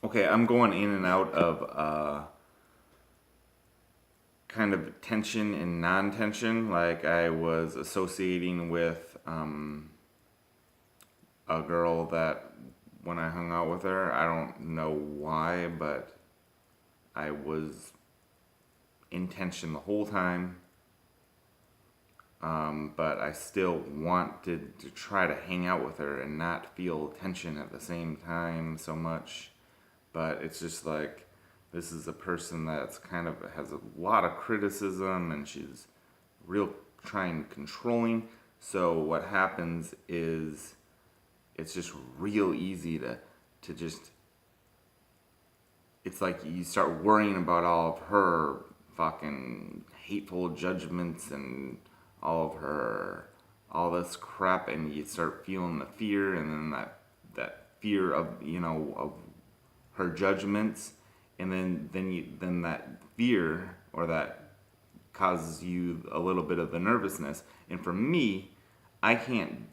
Okay, I'm going in and out of kind of tension and non-tension. Like I was associating with a girl that when I hung out with her, I don't know why, but I was in tension the whole time. But I still wanted to try to hang out with her and not feel tension at the same time so much. But it's just like this is a person that's kind of has a lot of criticism and she's real trying controlling. So what happens is it's just real easy to just it's like you start worrying about all of her fucking hateful judgments and all this crap, and you start feeling the fear, and then that fear of of her judgments, and then that fear or that causes you a little bit of the nervousness. And for me, I can't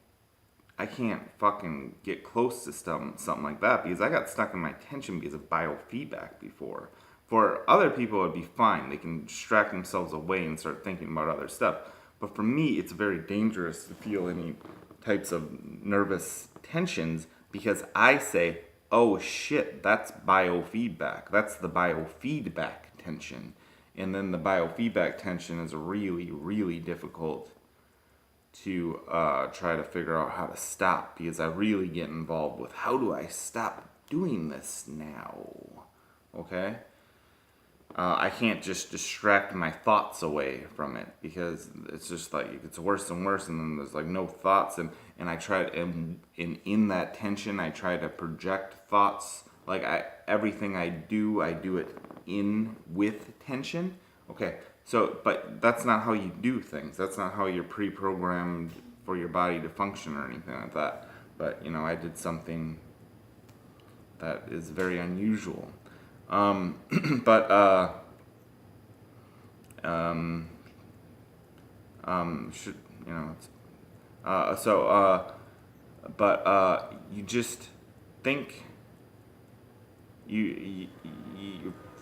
I can't fucking get close to something like that because I got stuck in my tension because of biofeedback before. For other people, it'd be fine. They can distract themselves away and start thinking about other stuff. But for me, it's very dangerous to feel any types of nervous tensions because I say, oh shit, that's biofeedback. That's the biofeedback tension. And then the biofeedback tension is really, really difficult to try to figure out how to stop because I really get involved with how do I stop doing this now? Okay? I can't just distract my thoughts away from it because it's just like it gets worse and worse, and then there's like no thoughts, and I try to, and in that tension I try to project thoughts. Like everything I do it in with tension. Okay, so but that's not how you do things. That's not how you're pre-programmed for your body to function or anything like that. But I did something that is very unusual. But should it's but you just think you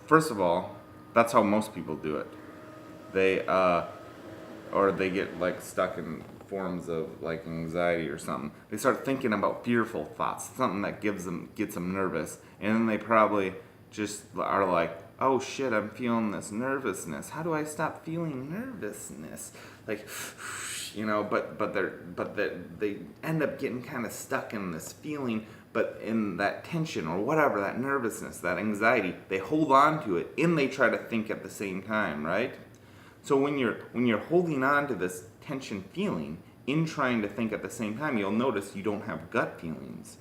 first of all, that's how most people do it. They or they get like stuck in forms of like anxiety or something. They start thinking about fearful thoughts, something that gets them nervous, and then they probably just are like, oh shit, I'm feeling this nervousness. How do I stop feeling nervousness? Like, they end up getting kind of stuck in this feeling, but in that tension or whatever, that nervousness, that anxiety, they hold on to it and they try to think at the same time, right? So when you're holding on to this tension feeling in trying to think at the same time, you'll notice you don't have gut feelings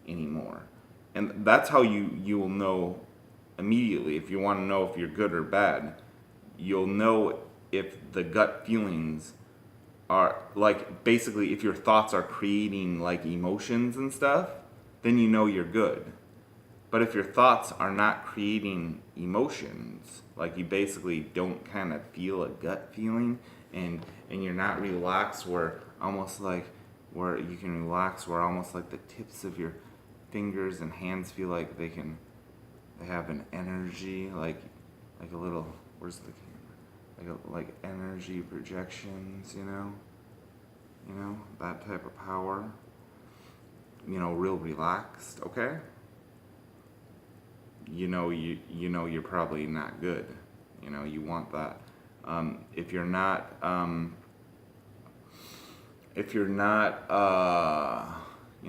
anymore. And that's how you will know immediately. If you want to know if you're good or bad, you'll know if the gut feelings are like basically if your thoughts are creating like emotions and stuff, then you know you're good. But if your thoughts are not creating emotions, like you basically don't kind of feel a gut feeling, and you're not relaxed, where you can relax, where almost like the tips of your fingers and hands feel like they have an energy, like a little, where's the camera? Like energy projections, that type of power. Real relaxed, okay? You're probably not good. You want that. If you're not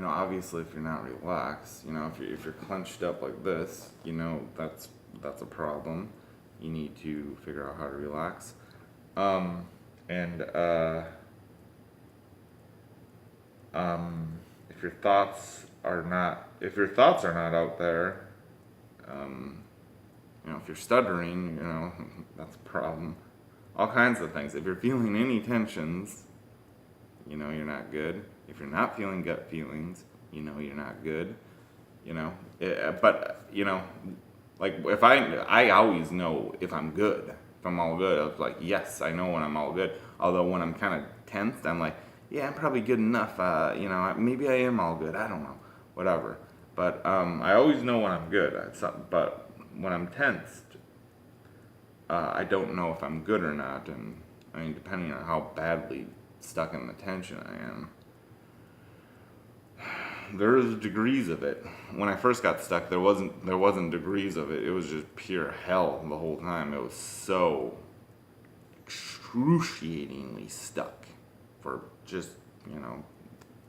obviously if you're not relaxed, if you're clenched up like this, that's a problem. You need to figure out how to relax. And if your thoughts are not out there, if you're stuttering, that's a problem. All kinds of things. If you're feeling any tensions, you're not good. If you're not feeling gut feelings, you're not good. Like if I always know if I'm good, if I'm all good. I was like, yes, I know when I'm all good. Although when I'm kind of tensed, I'm like, yeah, I'm probably good enough. Maybe I am all good. I don't know, whatever. But I always know when I'm good. But when I'm tensed, I don't know if I'm good or not. And I mean, depending on how badly stuck in the tension I am, there's degrees of it. When I first got stuck, there wasn't degrees of it. It was just pure hell the whole time. It was so excruciatingly stuck for just,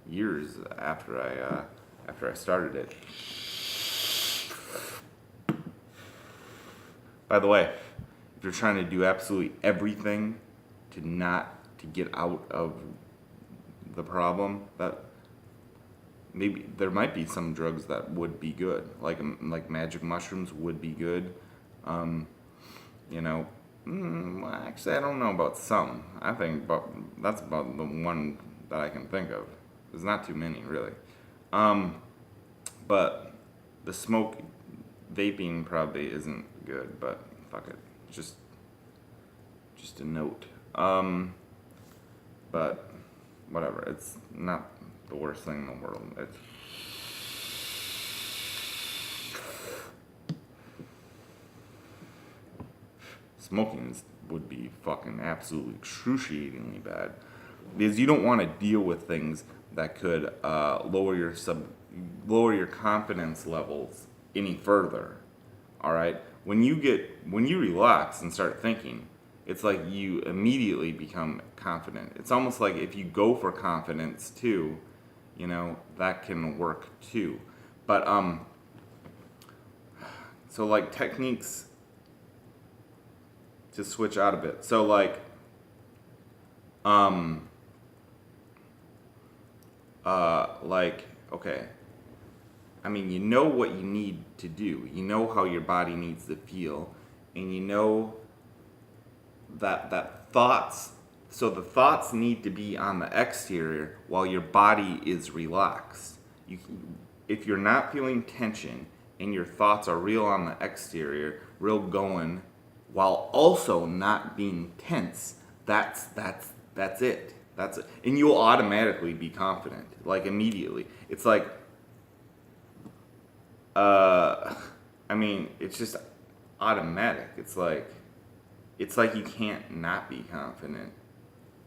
years after I started it. By the way, if you're trying to do absolutely everything to get out of the problem, that maybe there might be some drugs that would be good, like magic mushrooms would be good. Actually, I don't know about some. I think that's about the one that I can think of. There's not too many, really. But the vaping probably isn't good, but fuck it. Just a note. But whatever. It's not the worst thing in the world. Smoking would be fucking absolutely excruciatingly bad, because you don't want to deal with things that could lower your confidence levels any further. All right, when you relax and start thinking, it's like you immediately become confident. It's almost like if you go for confidence too, that can work too. But so like techniques to switch out of it. So okay, I mean, you know what you need to do. You know how your body needs to feel, and you know that thoughts. So the thoughts need to be on the exterior while your body is relaxed. If you're not feeling tension and your thoughts are real on the exterior, real going, while also not being tense, that's it. That's it. And you'll automatically be confident, like immediately. It's like, it's just automatic. It's like you can't not be confident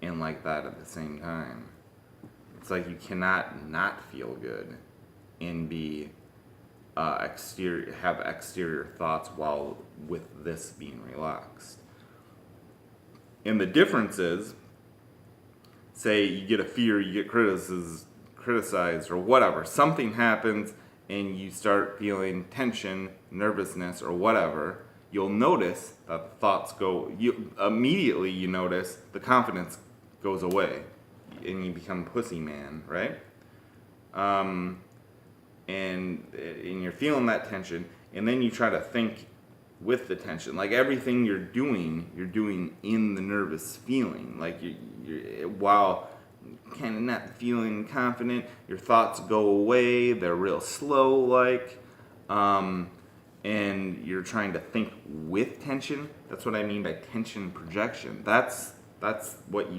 and like that at the same time. It's like you cannot not feel good and be have exterior thoughts while with this being relaxed. And the difference is, say you get a fear, you get criticized or whatever, something happens and you start feeling tension, nervousness, or whatever, you'll notice that the thoughts immediately you notice the confidence goes away and you become pussy man, right? And you're feeling that tension, and then you try to think with the tension. Like everything you're doing in the nervous feeling. Like you're while kind of not feeling confident, your thoughts go away. They're real slow, and you're trying to think with tension. That's what I mean by tension projection. That's what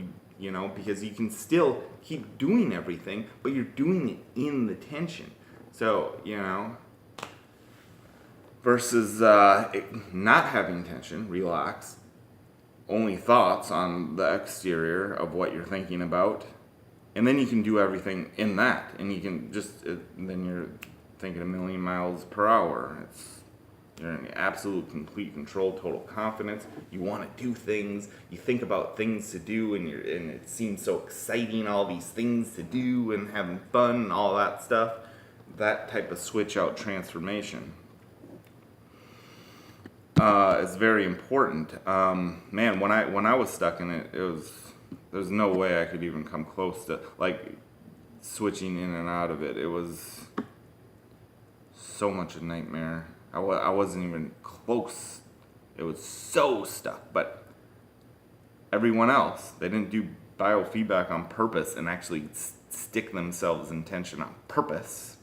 because you can still keep doing everything, but you're doing it in the tension. So, versus not having tension, relax, only thoughts on the exterior of what you're thinking about, and then you can do everything in that, and you can then you're thinking a million miles per hour. You're in absolute, complete control, total confidence. You want to do things. You think about things to do, and it seems so exciting, all these things to do, and having fun, and all that stuff. That type of switch out transformation is very important. Man, when I was stuck in it, there's no way I could even come close to switching in and out of it. It was so much a nightmare. I wasn't even close. It was so stuck. But everyone else, they didn't do biofeedback on purpose and actually stick themselves in tension on purpose.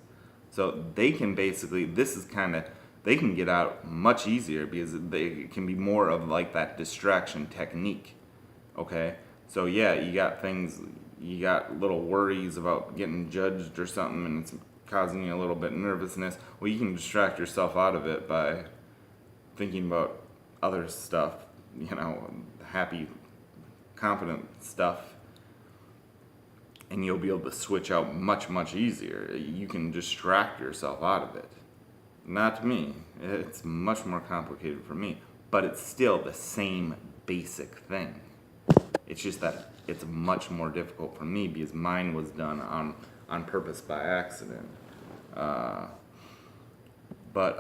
So they can basically, they can get out much easier because it can be more of like that distraction technique. Okay? So yeah, you got little worries about getting judged or something, and it's causing you a little bit of nervousness. Well, you can distract yourself out of it by thinking about other stuff, happy, confident stuff, and you'll be able to switch out much, much easier. You can distract yourself out of it. Not me. It's much more complicated for me, but it's still the same basic thing. It's just that it's much more difficult for me because mine was done on purpose by accident. But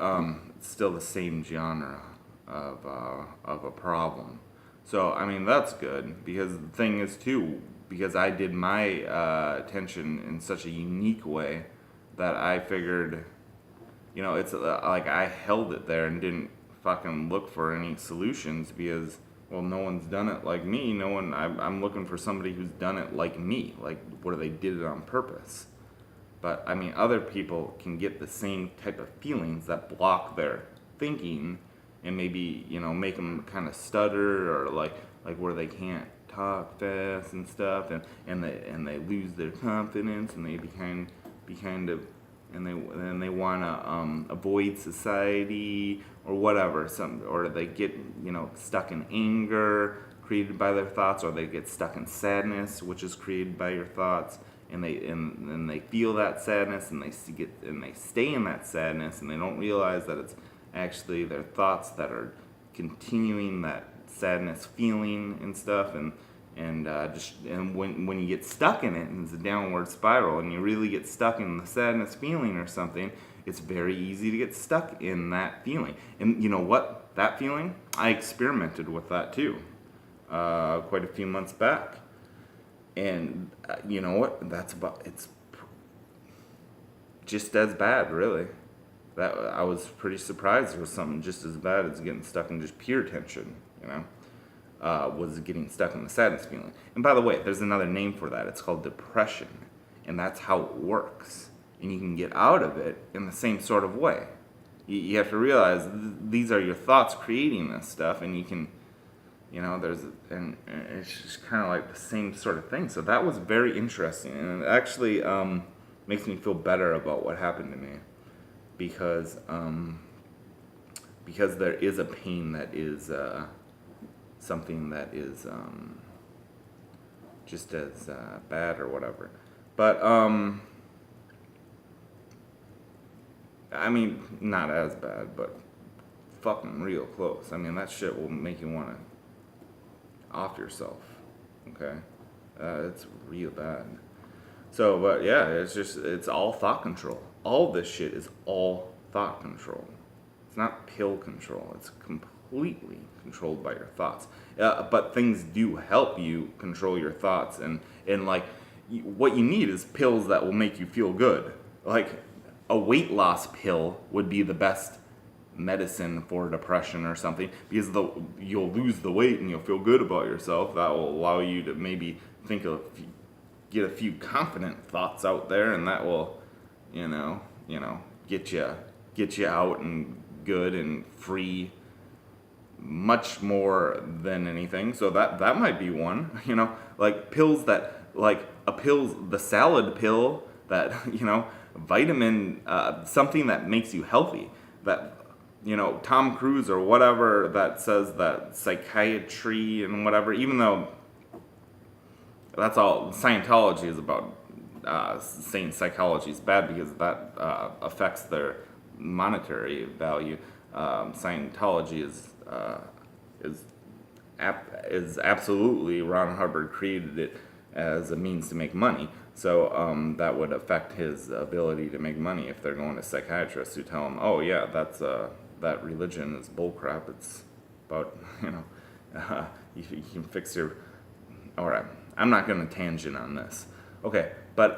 it's still the same genre of a problem. So, I mean, that's good, because the thing is, too, because I did my attention in such a unique way that I figured, it's like I held it there and didn't fucking look for any solutions because, well, no one's done it like me. I'm looking for somebody who's done it like me, like where they did it on purpose. But, I mean, other people can get the same type of feelings that block their thinking and maybe, make them kind of stutter, or like where they can't talk fast and stuff, and they lose their confidence, and they they want to avoid society or whatever, or they get, stuck in anger created by their thoughts, or they get stuck in sadness, which is created by your thoughts. And they feel that sadness, and they stay in that sadness, and they don't realize that it's actually their thoughts that are continuing that sadness feeling and stuff. And when you get stuck in it, and it's a downward spiral, and you really get stuck in the sadness feeling or something, it's very easy to get stuck in that feeling. And you know what? That feeling, I experimented with that too, quite a few months back. And you know what? It's just as bad, really. That I was pretty surprised it was something just as bad as getting stuck in just pure tension, was getting stuck in the sadness feeling. And by the way, there's another name for that. It's called depression. And that's how it works. And you can get out of it in the same sort of way. You have to realize these are your thoughts creating this stuff, and you can, and it's just kind of like the same sort of thing. So that was very interesting, and it actually makes me feel better about what happened to me, because there is a pain that is something that is just as bad or whatever. But I mean, not as bad, but fucking real close. I mean, that shit will make you want to off yourself, okay? It's real bad. So, but yeah, it's all thought control. All this shit is all thought control. It's not pill control. It's completely controlled by your thoughts. But things do help you control your thoughts, and like, what you need is pills that will make you feel good. Like, a weight loss pill would be the best medicine for depression or something, because you'll lose the weight and you'll feel good about yourself. That will allow you to maybe get a few confident thoughts out there, and that will, get you out and good and free much more than anything. So that might be one, like pills that, like the salad pill that, vitamin, something that makes you healthy, that, Tom Cruise or whatever that says that psychiatry and whatever, even though that's all, Scientology is about saying psychology is bad because that affects their monetary value. Scientology is absolutely, Ron Hubbard created it as a means to make money. So that would affect his ability to make money if they're going to psychiatrists who tell him, oh yeah, that religion is bullcrap. It's about, you can fix your... All right, I'm not going to tangent on this. Okay, but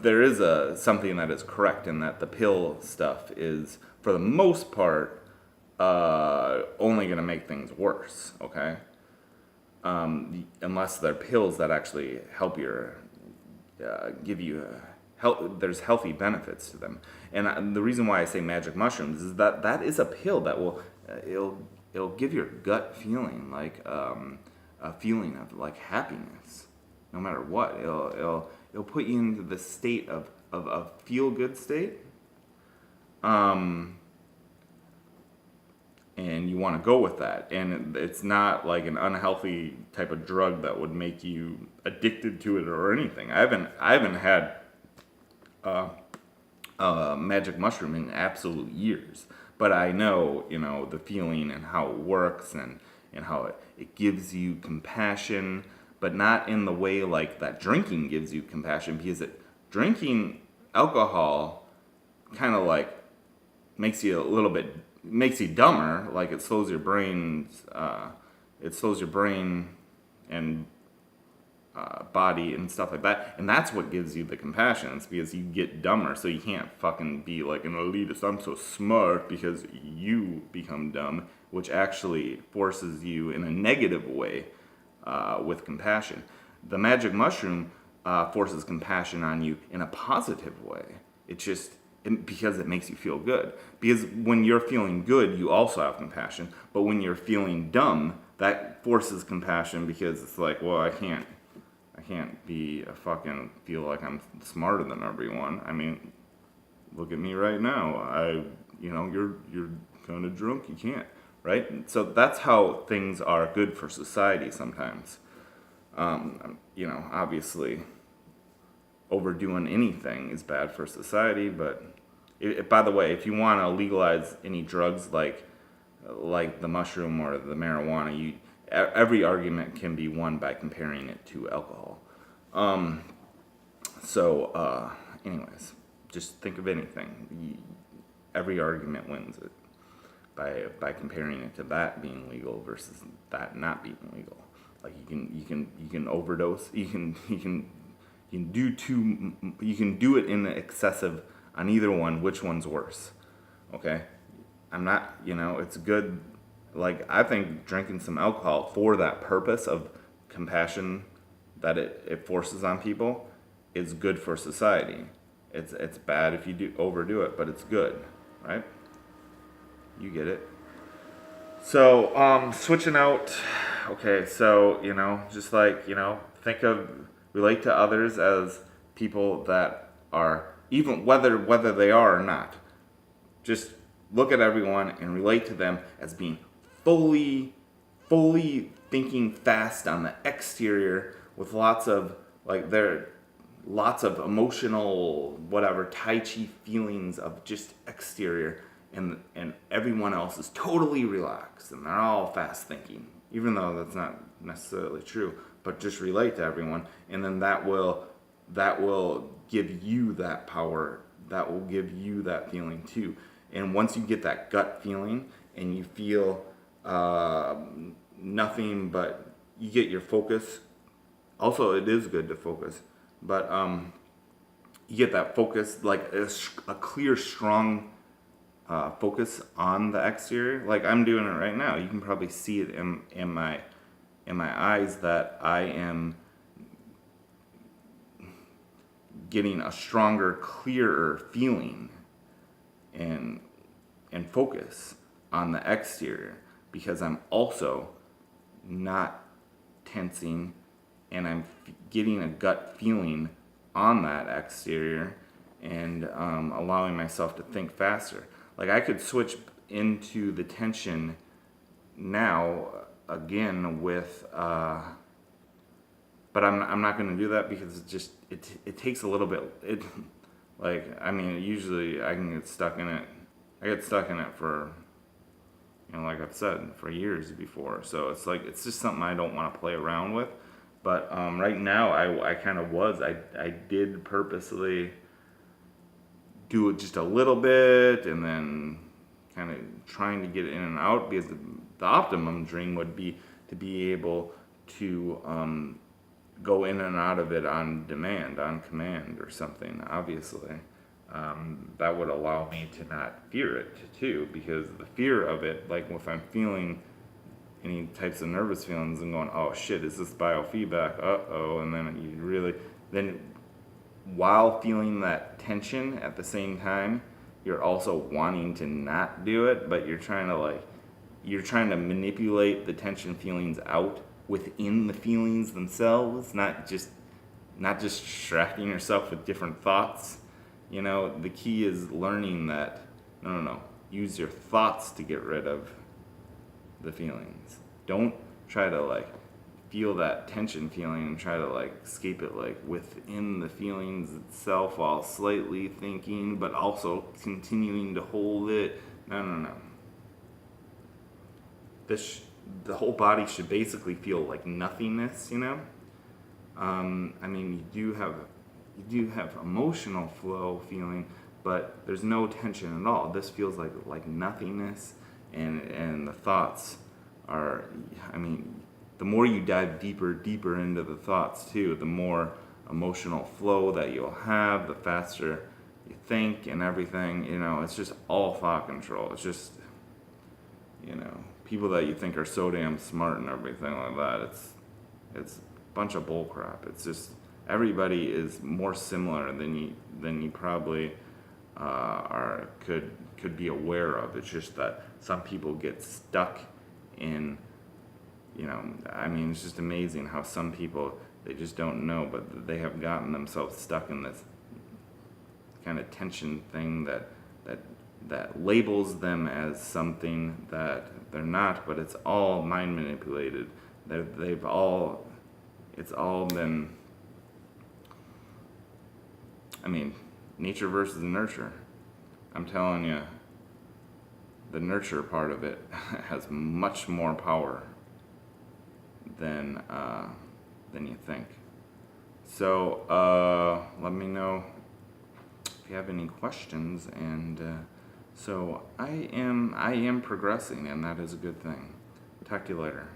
there is something that is correct in that the pill stuff is, for the most part, only going to make things worse, okay? Unless they're pills that actually help give you there's healthy benefits to them. And the reason why I say magic mushrooms is that is a pill that will it'll give your gut feeling like a feeling of like happiness, no matter what. It'll put you into the state of a feel good state, and you want to go with that, and it's not like an unhealthy type of drug that would make you addicted to it or anything. I haven't had magic mushroom in absolute years, but I know, the feeling and how it works, and how it gives you compassion, but not in the way like that drinking gives you compassion, because drinking alcohol kind of like makes you makes you dumber. Like it slows your brain and body and stuff like that, and that's what gives you the compassion. It's because you get dumber, so you can't fucking be like an elitist. I'm so smart, because you become dumb, which actually forces you in a negative way with compassion. The magic mushroom forces compassion on you in a positive way. Because it makes you feel good. Because when you're feeling good, you also have compassion. But when you're feeling dumb, that forces compassion, because it's like, well, I can't be a fucking feel like I'm smarter than everyone. I mean, look at me right now. You're kind of drunk. You can't, right? So that's how things are good for society sometimes. Obviously, overdoing anything is bad for society. But by the way, if you want to legalize any drugs like the mushroom or the marijuana, every argument can be won by comparing it to alcohol. Anyways, just think of anything. Every argument wins it by comparing it to that being legal versus that not being legal. Like you can overdose. You can do it in excessive on either one. Which one's worse? Okay, I'm not. It's good. Like, I think drinking some alcohol for that purpose of compassion that it forces on people is good for society. It's bad if you overdo it, but it's good, right? You get it. So, switching out. Okay, so just like relate to others as people that are, even whether they are or not. Just look at everyone and relate to them as being fully thinking fast on the exterior, with lots of emotional, whatever, tai chi feelings of just exterior, and everyone else is totally relaxed and they're all fast thinking, even though that's not necessarily true. But just relate to everyone, and then that will give you that power, that will give you that feeling too. And once you get that gut feeling and you feel nothing, but you get your focus. Also, it is good to focus, but you get that focus, like a clear, strong focus on the exterior. Like I'm doing it right now. You can probably see it in my eyes that I am getting a stronger, clearer feeling and focus on the exterior, because I'm also not tensing, and I'm getting a gut feeling on that exterior, and allowing myself to think faster. Like I could switch into the tension now again with, but I'm not going to do that, because it takes a little bit. Usually I can get stuck in it. I get stuck in it for, like I've said, for years before. So it's like, it's just something I don't want to play around with. But right now, I kind of was. I did purposely do it just a little bit, and then kind of trying to get in and out, because the optimum dream would be to be able to go in and out of it on demand, on command or something, obviously. That would allow me to not fear it too, because the fear of it, like if I'm feeling any types of nervous feelings and going, oh shit, is this biofeedback? Uh-oh. And then while feeling that tension at the same time, you're also wanting to not do it, but you're trying to manipulate the tension feelings out within the feelings themselves, not just distracting yourself with different thoughts. You know, the key is learning that, no, use your thoughts to get rid of the feelings. Don't try to like feel that tension feeling and try to like escape it like within the feelings itself while slightly thinking, but also continuing to hold it. No. The whole body should basically feel like nothingness, you know. I mean, you do have emotional flow feeling, but there's no tension at all. This feels like nothingness, and the thoughts are. I mean, the more you dive deeper into the thoughts too, the more emotional flow that you'll have, the faster you think and everything. You know, it's just all thought control. It's just, you know, people that you think are so damn smart and everything like that. It's a bunch of bull crap. It's just everybody is more similar than you probably could be aware of. It's just that some people get stuck in, you know, I mean, it's just amazing how some people, they just don't know, but they have gotten themselves stuck in this kind of tension thing that labels them as something that they're not, but it's all mind manipulated. It's all been, I mean, nature versus nurture. I'm telling you, the nurture part of it has much more power than you think. So let me know if you have any questions, and so I am progressing, and that is a good thing. Talk to you later.